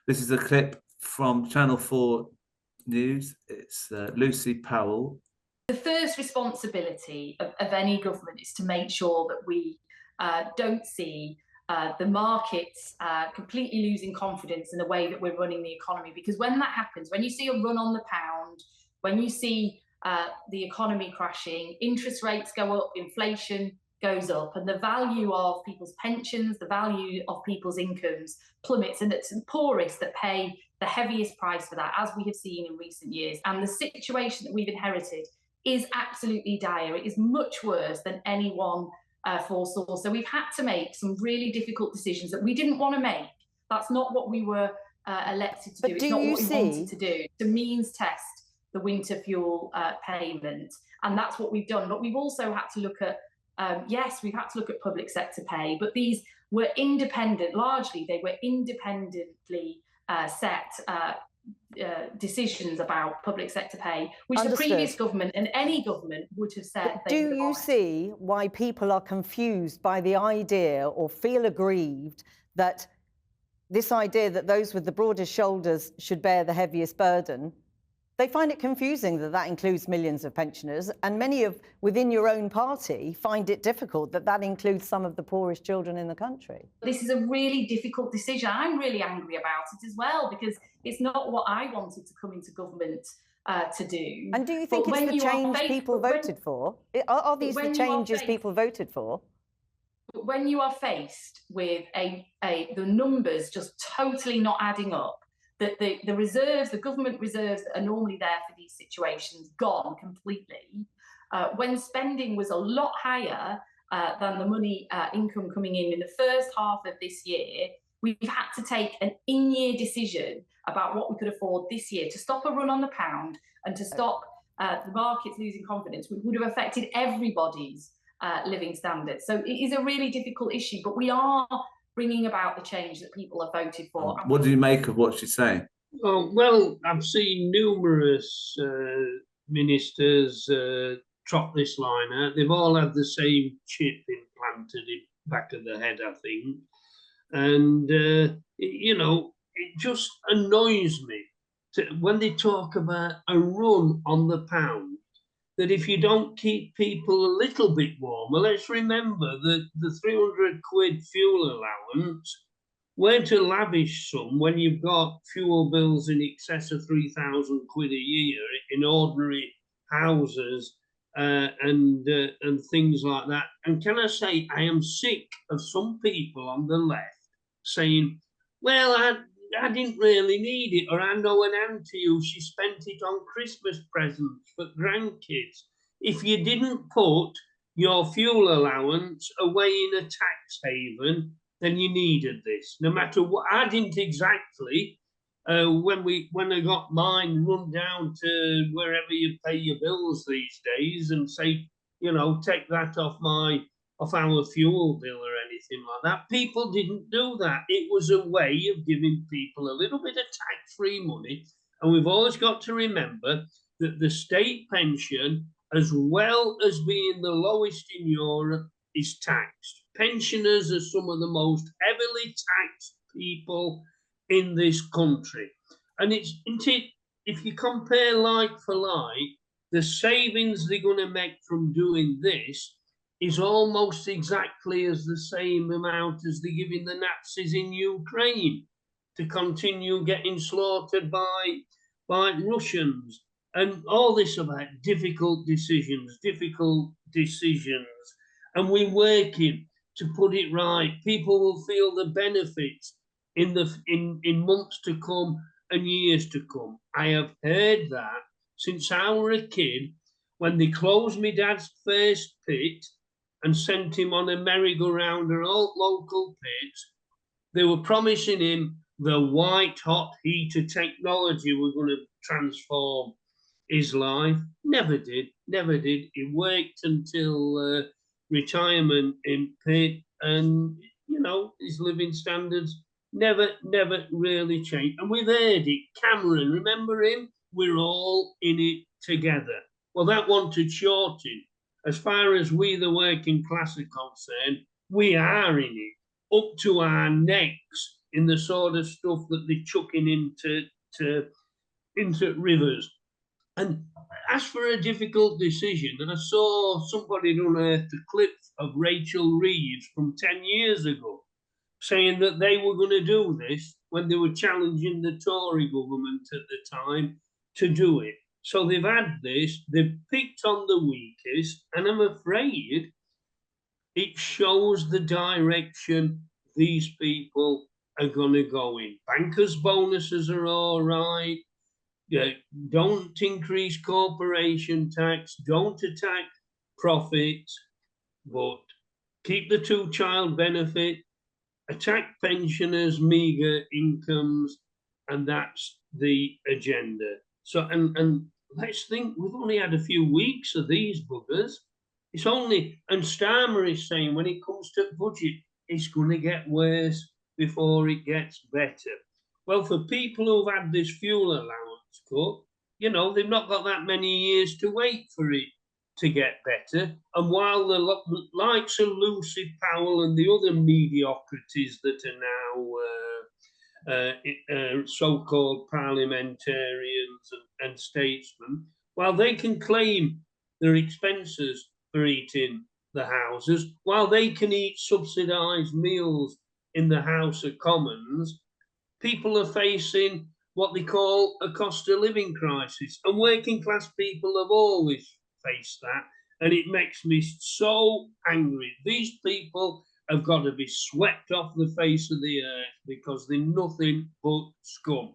This is a clip from Channel 4 News. It's Lucy Powell. The first responsibility of any government is to make sure that we don't see the markets completely losing confidence in the way that we're running the economy. Because when that happens, when you see a run on the pound, when you see the economy crashing, interest rates go up, inflation goes up, and the value of people's pensions, the value of people's incomes plummets, and it's the poorest that pay the heaviest price for that, as we have seen in recent years. And the situation that we've inherited is absolutely dire. It is much worse than anyone foresaw. So we've had to make some really difficult decisions that we didn't want to make. That's not what we were elected to do. It's not what we wanted to do. To means test the winter fuel payment, and that's what we've done. But we've also had to look at, yes, we've had to look at public sector pay, but these were independent, largely they were independently set decisions about public sector pay, which the previous government and any government would have said. Do you see why people are confused by the idea or feel aggrieved that this idea that those with the broadest shoulders should bear the heaviest burden? They find it confusing that that includes millions of pensioners, and many of within your own party find it difficult that that includes some of the poorest children in the country. This is a really difficult decision. I'm really angry about it as well, because it's not what I wanted to come into government to do. And do you think it's the change people voted for? Are these the changes people voted for? But when you are faced with the numbers just totally not adding up, that the reserves, the government reserves that are normally there for these situations, gone completely, when spending was a lot higher than the money income coming in the first half of this year, we've had to take an in-year decision about what we could afford this year to stop a run on the pound and to stop the markets losing confidence, which would have affected everybody's living standards. So it is a really difficult issue, but we are bringing about the change that people have voted for. What do you make of what she's saying? Oh, well, I've seen numerous ministers trot this line out. They've all had the same chip implanted in the back of the head, I think. And, you know, it just annoys me when they talk about a run on the pound, that if you don't keep people a little bit warmer, let's remember that the 300 quid fuel allowance, where to lavish some when you've got fuel bills in excess of 3,000 quid a year in ordinary houses and things like that. And can I say, I am sick of some people on the left saying, well, I didn't really need it, or I know an auntie who she spent it on Christmas presents for grandkids. If you didn't put your fuel allowance away in a tax haven, then you needed this. No matter what, I didn't exactly. When I got mine, run down to wherever you pay your bills these days and say, you know, take that off our fuel bill or anything like that. People didn't do that. It was a way of giving people a little bit of tax-free money. And we've always got to remember that the state pension, as well as being the lowest in Europe, is taxed. Pensioners are some of the most heavily taxed people in this country. And if you compare like for like, the savings they're going to make from doing this is almost exactly as the same amount as they're giving the Nazis in Ukraine to continue getting slaughtered by Russians. And all this about difficult decisions. And we're working to put it right. People will feel the benefits in months to come and years to come. I have heard that since I was a kid, when they closed my dad's first pit and sent him on a merry-go-round or local pits, they were promising him the white-hot heater technology were going to transform his life. Never did. It worked until retirement in pit, and, you know, his living standards never really changed. And we've heard it. Cameron, remember him? We're all in it together. Well, that wanted shorting. As far as we, the working class, are concerned, we are in it up to our necks in the sort of stuff that they're chucking into rivers. And as for a difficult decision, and I saw somebody unearthed a clip of Rachel Reeves from 10 years ago saying that they were going to do this when they were challenging the Tory government at the time to do it. So they've had this, they've picked on the weakest, and I'm afraid it shows the direction these people are going to go in. Bankers' bonuses are all right. Don't increase corporation tax, don't attack profits, but keep the two-child benefit, attack pensioners' meagre incomes, and that's the agenda. So, and let's think, we've only had a few weeks of these buggers. It's only, and Starmer is saying when it comes to budget, it's going to get worse before it gets better. Well, for people who've had this fuel allowance cut, you know, they've not got that many years to wait for it to get better. And while the likes of Lucy Powell and the other mediocrities that are now so-called parliamentarians and statesmen, while they can claim their expenses for eating the houses, while they can eat subsidised meals in the House of Commons, people are facing what they call a cost of living crisis. And working class people have always faced that. And it makes me so angry. These people have got to be swept off the face of the earth because they're nothing but scum.